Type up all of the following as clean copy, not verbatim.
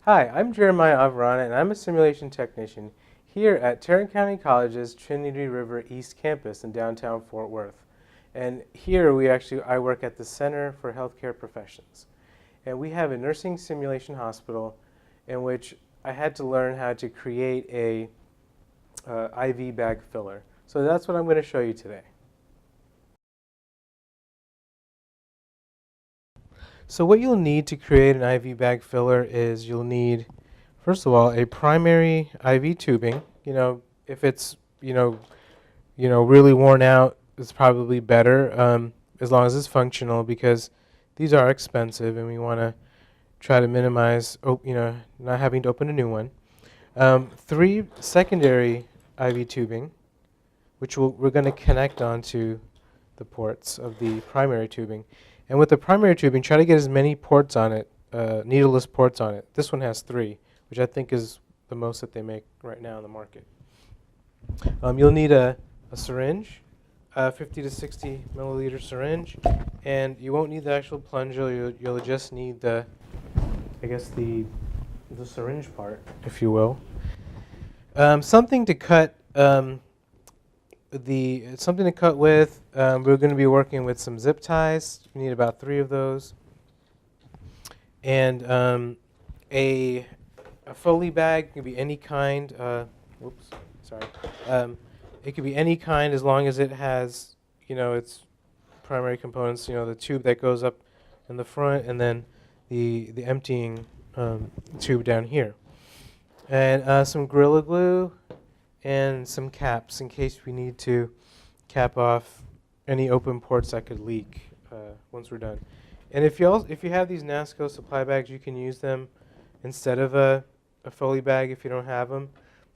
Hi, I'm Jeremiah Avrana, and I'm a simulation technician here at Tarrant County College's Trinity River East Campus in downtown Fort Worth. And here I work at the Center for Healthcare Professions. And we have a nursing simulation hospital in which I had to learn how to create a IV bag filler. So that's what I'm going to show you today. So what you'll need to create an IV bag filler is you'll need, first of all, a primary IV tubing. If it's, really worn out, it's probably better as long as it's functional, because these are expensive and we want to try to minimize, not having to open a new one. 3 secondary IV tubing, which we're going to connect onto the ports of the primary tubing. And with the primary tubing, try to get as many ports on it, needleless ports on it. This one has 3, which I think is the most that they make right now in the market. You'll need a syringe, a 50 to 60 milliliter syringe, and you won't need the actual plunger. You'll just need the syringe part, if you will. Something to cut with. We're going to be working with some zip ties. We need about 3 of those, and a Foley bag can be any kind. It could be any kind as long as it has, its primary components. The tube that goes up in the front, and then the emptying tube down here, and some Gorilla Glue and some caps in case we need to cap off any open ports that could leak once we're done. And if you have these NASCO supply bags, you can use them instead of a Foley bag if you don't have them.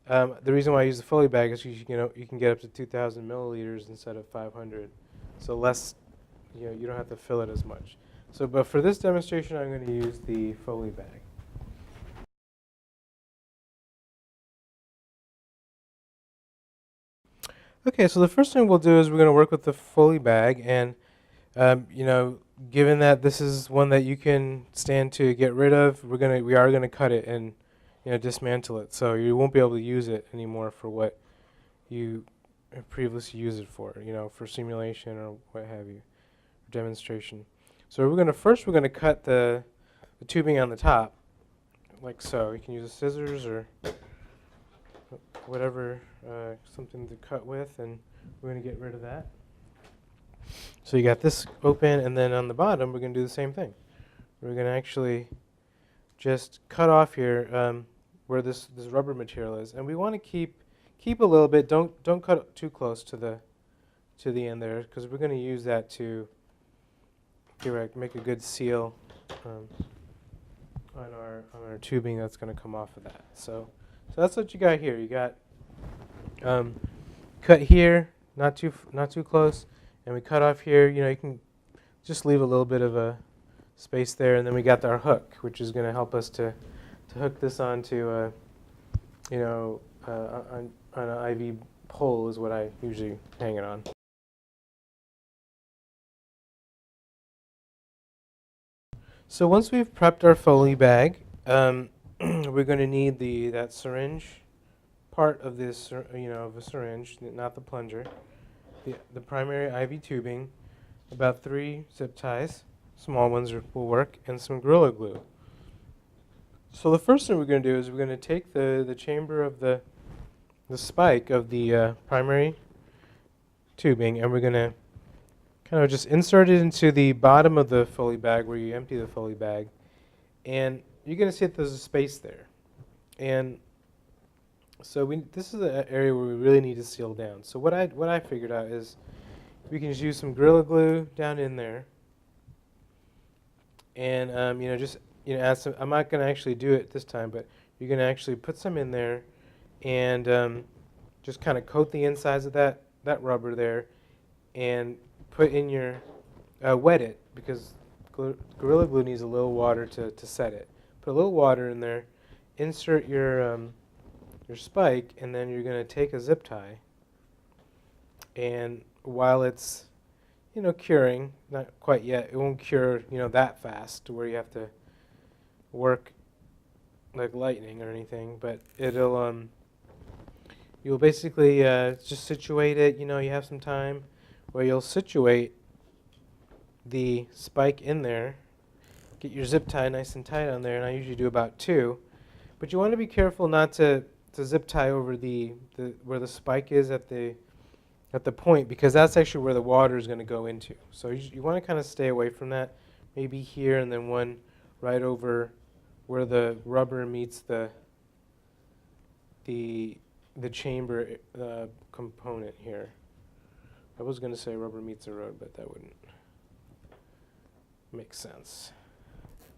The reason why I use the Foley bag is you can get up to 2,000 milliliters instead of 500, so less. You don't have to fill it as much. But for this demonstration, I'm going to use the Foley bag. Okay, so the first thing we'll do is we're going to work with the Foley bag, and given that this is one that you can stand to get rid of, we are going to cut it and dismantle it, so you won't be able to use it anymore for what you have previously used it for, for simulation or what have you, demonstration. So we're going to cut the tubing on the top, like so. You can use a scissors or whatever, something to cut with, and we're going to get rid of that. So you got this open, and then on the bottom we're going to do the same thing. We're going to actually just cut off here where this rubber material is, and we want to keep a little bit. Don't cut too close to the end there, because we're going to use that to make a good seal on our tubing that's going to come off of that. So that's what you got here. You got cut here, not too close, and we cut off here. You can just leave a little bit of a space there, and then we got our hook, which is going to help us to hook this onto on an IV pole is what I usually hang it on. So once we've prepped our Foley bag, we're going to need that syringe part of this, of a syringe, not the plunger. The primary IV tubing, about 3 zip ties, small ones will work, and some Gorilla Glue. So the first thing we're going to do is we're going to take the chamber of the spike of the primary tubing, and we're going to kind of just insert it into the bottom of the Foley bag where you empty the Foley bag, and you're going to see that there's a space there. And so this is an area where we really need to seal down. So what I figured out is we can just use some Gorilla Glue down in there, and add some. I'm not going to actually do it this time, but you're going to actually put some in there, and just kind of coat the insides of that rubber there, and put in your wet it, because Gorilla Glue needs a little water to set it. Put a little water in there, insert your spike, and then you're going to take a zip tie, and while it's curing, not quite yet, it won't cure that fast to where you have to work like lightning or anything, but it'll you'll basically just situate it. You know, you have some time where you'll situate the spike in there. Get your zip tie nice and tight on there, and I usually do about 2. But you want to be careful not to zip tie over the where the spike is at the point, because that's actually where the water is going to go into. So you want to kind of stay away from that. Maybe here, and then one right over where the rubber meets the chamber component here. I was going to say rubber meets the road, but that wouldn't make sense.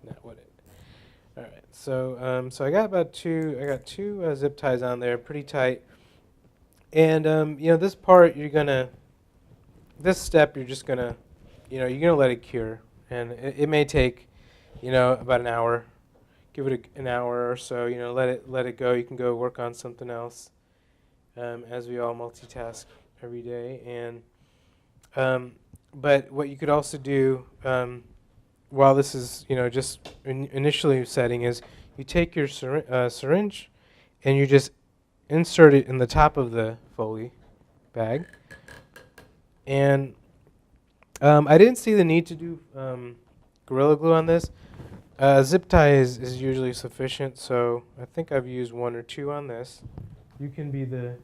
Not would it? All right. So so I got about 2. I got 2 zip ties on there, pretty tight. And you know, this part this step you're just gonna, you know, you're gonna let it cure, and it may take, you know, about an hour. Give it an hour or so. You know, let it go. You can go work on something else, as we all multitask every day. And but what you could also do while this is, you know, just initially setting is you take your syringe and you just insert it in the top of the Foley bag. And I didn't see the need to do Gorilla Glue on this. Zip tie is usually sufficient, so I think I've used 1 or 2 on this. You can be the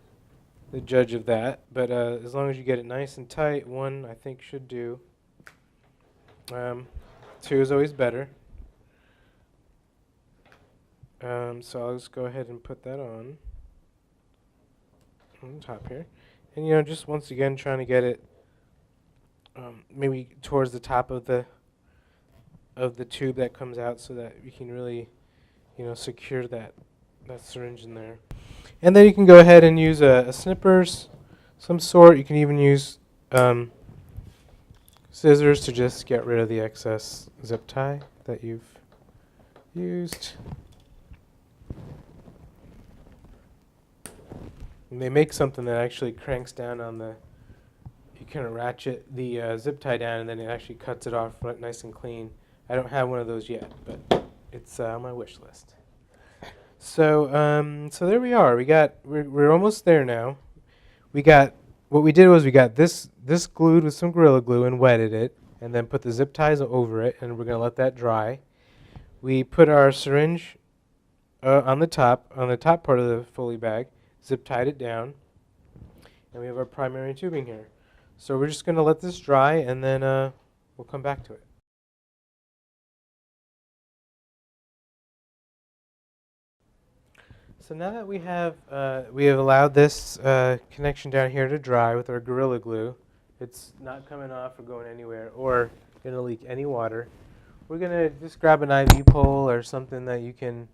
judge of that, but as long as you get it nice and tight, 1 I think should do. 2 is always better. So I'll just go ahead and put that on the top here. And, you know, just once again trying to get it maybe towards the top of the tube that comes out, so that you can really, you know, secure that syringe in there. And then you can go ahead and use a snippers, some sort. You can even use scissors to just get rid of the excess zip tie that you've used. And they make something that actually cranks down on the, you kind of ratchet the zip tie down, and then it actually cuts it off nice and clean. I don't have one of those yet, but it's on my wish list. So so there we are. We're almost there now. What we did was we got this glued with some Gorilla Glue and wetted it, and then put the zip ties over it, and we're going to let that dry. We put our syringe on the top part of the Foley bag, zip tied it down, and we have our primary tubing here. So we're just going to let this dry, and then we'll come back to it. So now that we have allowed this connection down here to dry with our Gorilla Glue, it's not coming off or going anywhere or going to leak any water. We're going to just grab an IV pole or something that you can,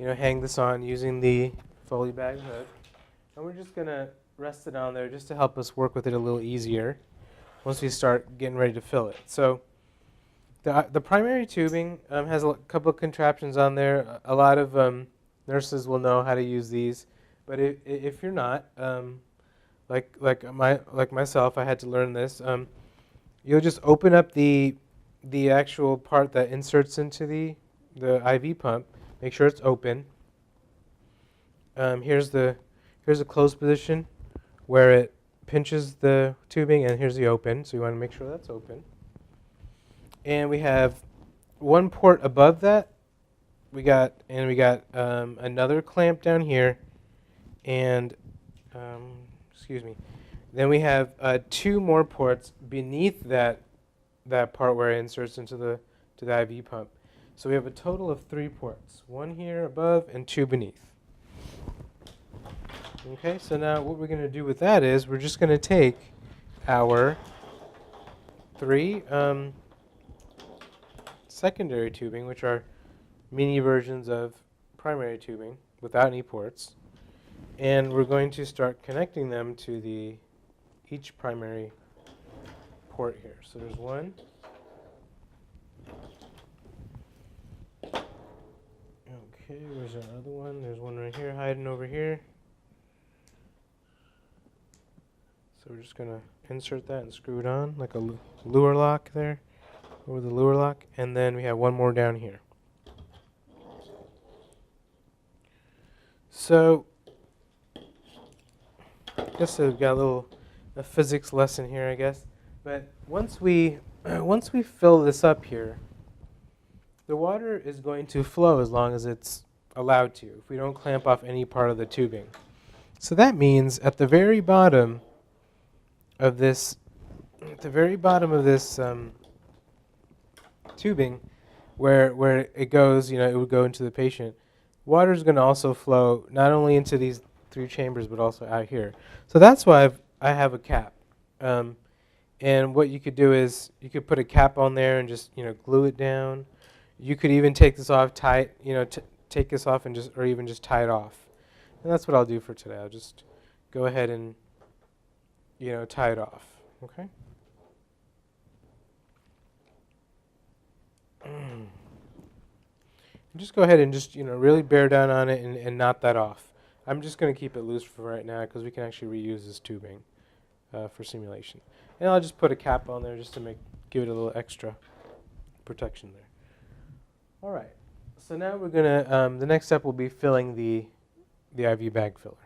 you know, hang this on using the Foley bag hook. And we're just going to rest it on there just to help us work with it a little easier once we start getting ready to fill it. So the primary tubing has a couple of contraptions on there. A lot of nurses will know how to use these, but if you're not, like myself, I had to learn this. You'll just open up the actual part that inserts into the IV pump. Make sure it's open. Here's a closed position where it pinches the tubing, and here's the open. So you want to make sure that's open. And we have one port above that. We got another clamp down here, and excuse me. Then we have 2 more ports beneath that part where it inserts into the IV pump. So we have a total of 3 ports: 1 here above and 2 beneath. Okay, so now what we're going to do with that is we're just going to take our 3 secondary tubing, which are mini versions of primary tubing without any ports, and we're going to start connecting them to each primary port here. So there's 1. Okay, where's our other one? There's 1 right here, hiding over here. So we're just going to insert that and screw it on like a lure lock there, over the lure lock, and then we have 1 more down here. So, I guess we've got a physics lesson here, I guess. But once we once we fill this up here, the water is going to flow as long as it's allowed to, if we don't clamp off any part of the tubing. So that means at the very bottom of this, tubing, where it goes, it would go into the patient. Water is going to also flow not only into these three chambers, but also out here. So that's why I have a cap. And what you could do is you could put a cap on there and just glue it down. You could even take this off, take this off and or even just tie it off. And that's what I'll do for today. I'll just go ahead and tie it off. Okay. Just go ahead and just really bear down on it and knot that off. I'm just going to keep it loose for right now because we can actually reuse this tubing for simulation. And I'll just put a cap on there just to give it a little extra protection there. All right. So now we're gonna the next step will be filling the IV bag filler.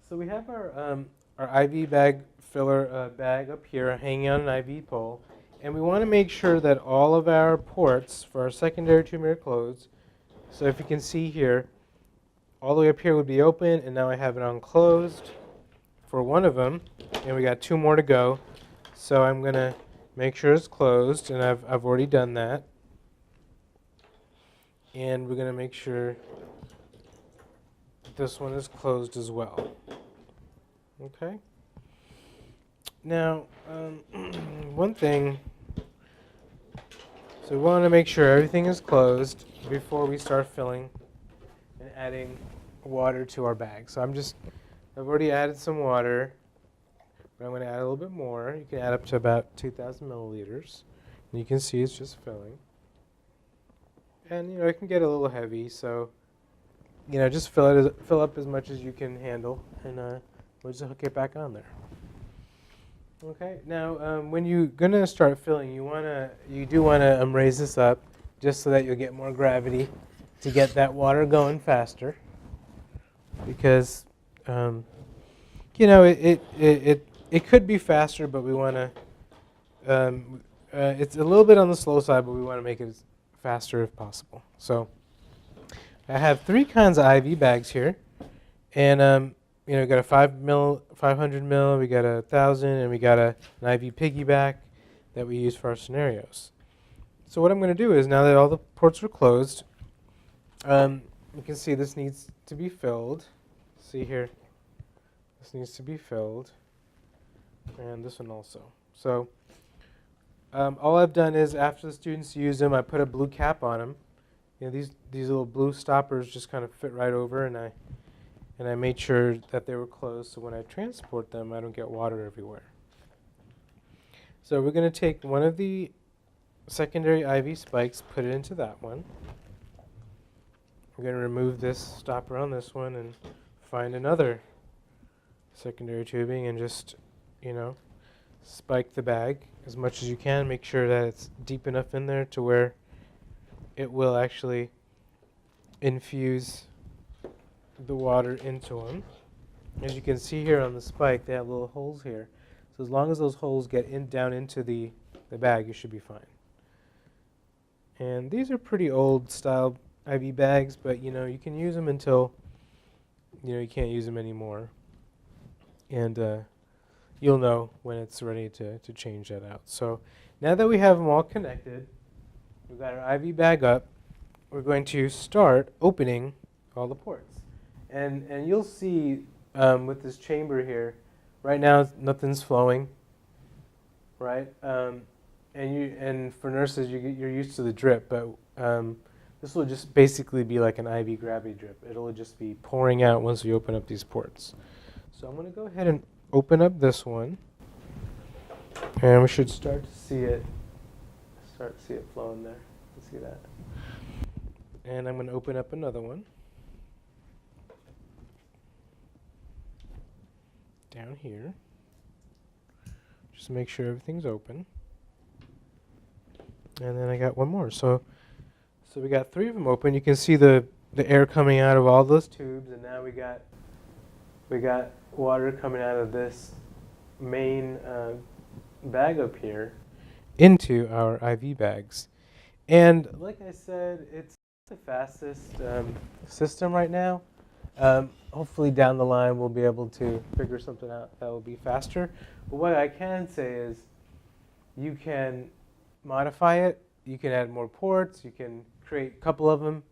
So we have our IV bag filler bag up here hanging on an IV pole, and we want to make sure that all of our ports for our secondary tubing are closed. So if you can see here, all the way up here would be open, and now I have it on closed for one of them, and we got two more to go. So I'm gonna make sure it's closed, and I've already done that. And we're gonna make sure this one is closed as well. Okay. Now, one thing, so we want to make sure everything is closed before we start filling and adding water to our bag. So I've already added some water, but I'm going to add a little bit more. You can add up to about 2,000 milliliters. And you can see it's just filling. And, it can get a little heavy, so, just fill up as much as you can handle, and we'll just hook it back on there. Okay. Now, when you're gonna start filling, you do wanna raise this up, just so that you'll get more gravity to get that water going faster. Because, it could be faster, but we wanna. It's a little bit on the slow side, but we wanna make it as faster if possible. So, I have three kinds of IV bags here, and we got a 500 mil, we got 1,000, and we got an IV piggyback that we use for our scenarios. So what I'm going to do is, now that all the ports are closed, you can see this needs to be filled. See here, this needs to be filled, and this one also. So all I've done is, after the students use them, I put a blue cap on them. These little blue stoppers just kind of fit right over, and I made sure that they were closed, so when I transport them, I don't get water everywhere. So we're going to take one of the secondary IV spikes, put it into that one. We're going to remove this stopper on this one and find another secondary tubing and just, spike the bag as much as you can. Make sure that it's deep enough in there to where it will actually infuse the water into them. As you can see here on the spike, they have little holes here. So as long as those holes get down into the bag, you should be fine. And these are pretty old style IV bags, but you can use them until you can't use them anymore. And you'll know when it's ready to change that out. So now that we have them all connected, we've got our IV bag up, we're going to start opening all the ports. And you'll see with this chamber here, right now nothing's flowing, right? And for nurses, you're used to the drip, but this will just basically be like an IV gravity drip. It'll just be pouring out once we open up these ports. So I'm going to go ahead and open up this one, and we should start to see it flowing there. You see that? And I'm going to open up another one down here. Just make sure everything's open. And then I got one more. So we got 3 of them open. You can see the air coming out of all those tubes, and now we got water coming out of this main bag up here into our IV bags. And like I said, it's the fastest system right now. Hopefully down the line we'll be able to figure something out that will be faster. But what I can say is you can modify it. You can add more ports. You can create a couple of them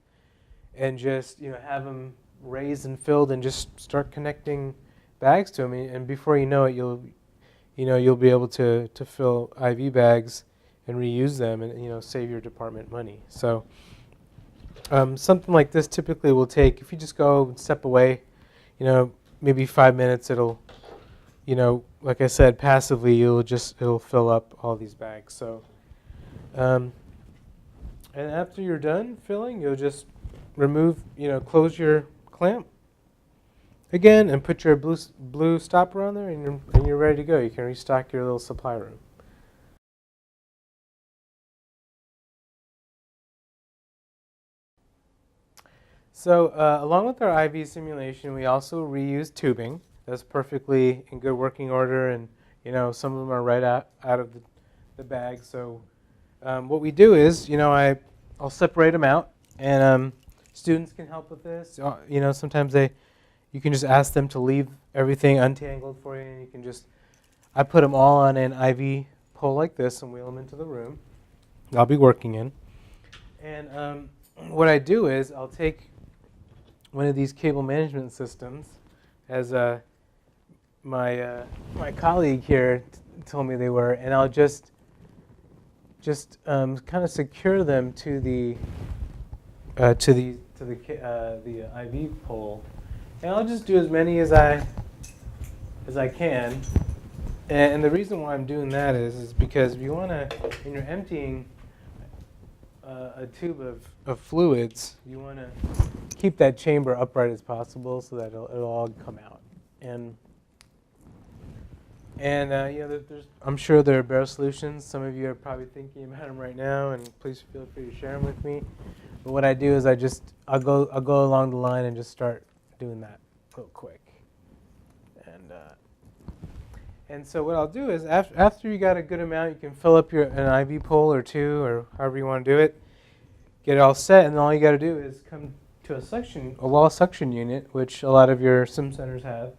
and just have them raised and filled and just start connecting bags to them. And before you know it, you'll be able to fill IV bags and reuse them and save your department money. So something like this typically will take, if you just go and step away, maybe 5 minutes. It'll, like I said, passively it'll fill up all these bags. So, and after you're done filling, you'll just remove, close your clamp again and put your blue stopper on there, and you're ready to go. You can restock your little supply room. So along with our IV simulation, we also reuse tubing. That's perfectly in good working order, and some of them are right out of the bag. So what we do is, I'll separate them out, and students can help with this. Sometimes you can just ask them to leave everything untangled for you, and you can I put them all on an IV pole like this and wheel them into the room I'll be working in. And what I do is I'll take one of these cable management systems, as my colleague here told me they were, and I'll just kind of secure them to the IV pole, and I'll just do as many as I can. And the reason why I'm doing that is because if you want to, when you're emptying a tube of fluids, you want to keep that chamber upright as possible so that it'll all come out. And I'm sure there are better solutions. Some of you are probably thinking about them right now, and please feel free to share them with me. But what I do is I'll go along the line and just start doing that real quick. And so what I'll do is after you got a good amount, you can fill up an IV pole or 2 or however you want to do it. Get it all set, and all you got to do is come to a wall suction unit, which a lot of your sim centers have.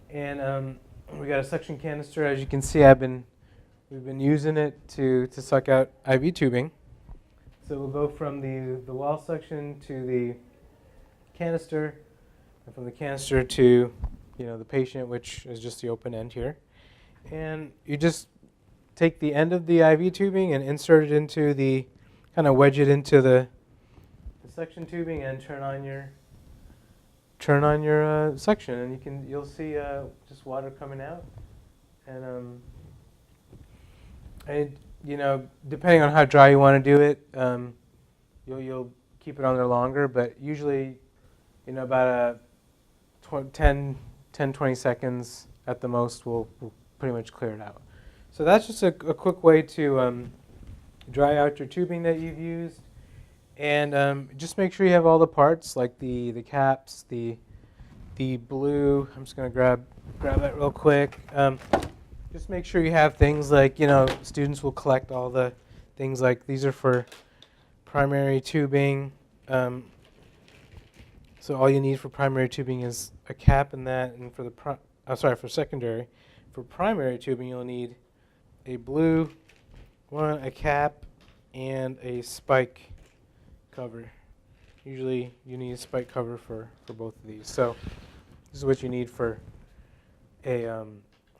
And we got a suction canister. As you can see, we've been using it to suck out IV tubing. So we'll go from the wall suction to the canister, and from the canister to the patient, which is just the open end here. And you just take the end of the IV tubing and insert it into kind of wedge it into the suction tubing and turn on your suction, and you'll see just water coming out. And depending on how dry you want to do it, you'll keep it on there longer, but usually about 10-20 seconds at the most will pretty much clear it out. So that's just a quick way to dry out your tubing that you've used. And just make sure you have all the parts, like the caps, the blue. I'm just going to grab that real quick. Just make sure you have things like, students will collect all the things like these are for primary tubing. So all you need for primary tubing is a cap and that, and for secondary. For primary tubing, you'll need a blue one, a cap, and a spike cover. Usually you need a spike cover for both of these. So this is what you need for a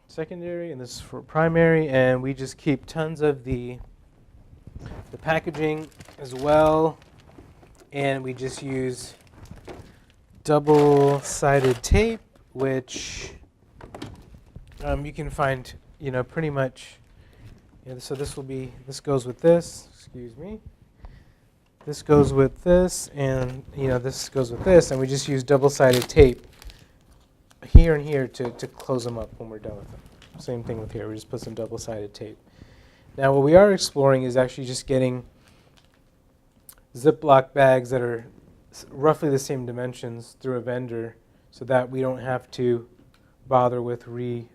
secondary, and this is for primary, and we just keep tons of the packaging as well, and we just use double-sided tape, which you can find, pretty much. So this goes with this. Excuse me. This goes with this, and this goes with this, and we just use double-sided tape here and here to close them up when we're done with them. Same thing with here. We just put some double-sided tape. Now what we are exploring is actually just getting Ziploc bags that are roughly the same dimensions through a vendor so that we don't have to bother with retaping.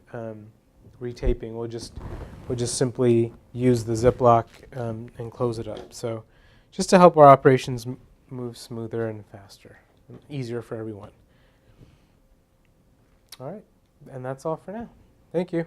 We'll just simply use the Ziploc and close it up. So just to help our operations move smoother and faster and easier for everyone. All right, and that's all for now. Thank you.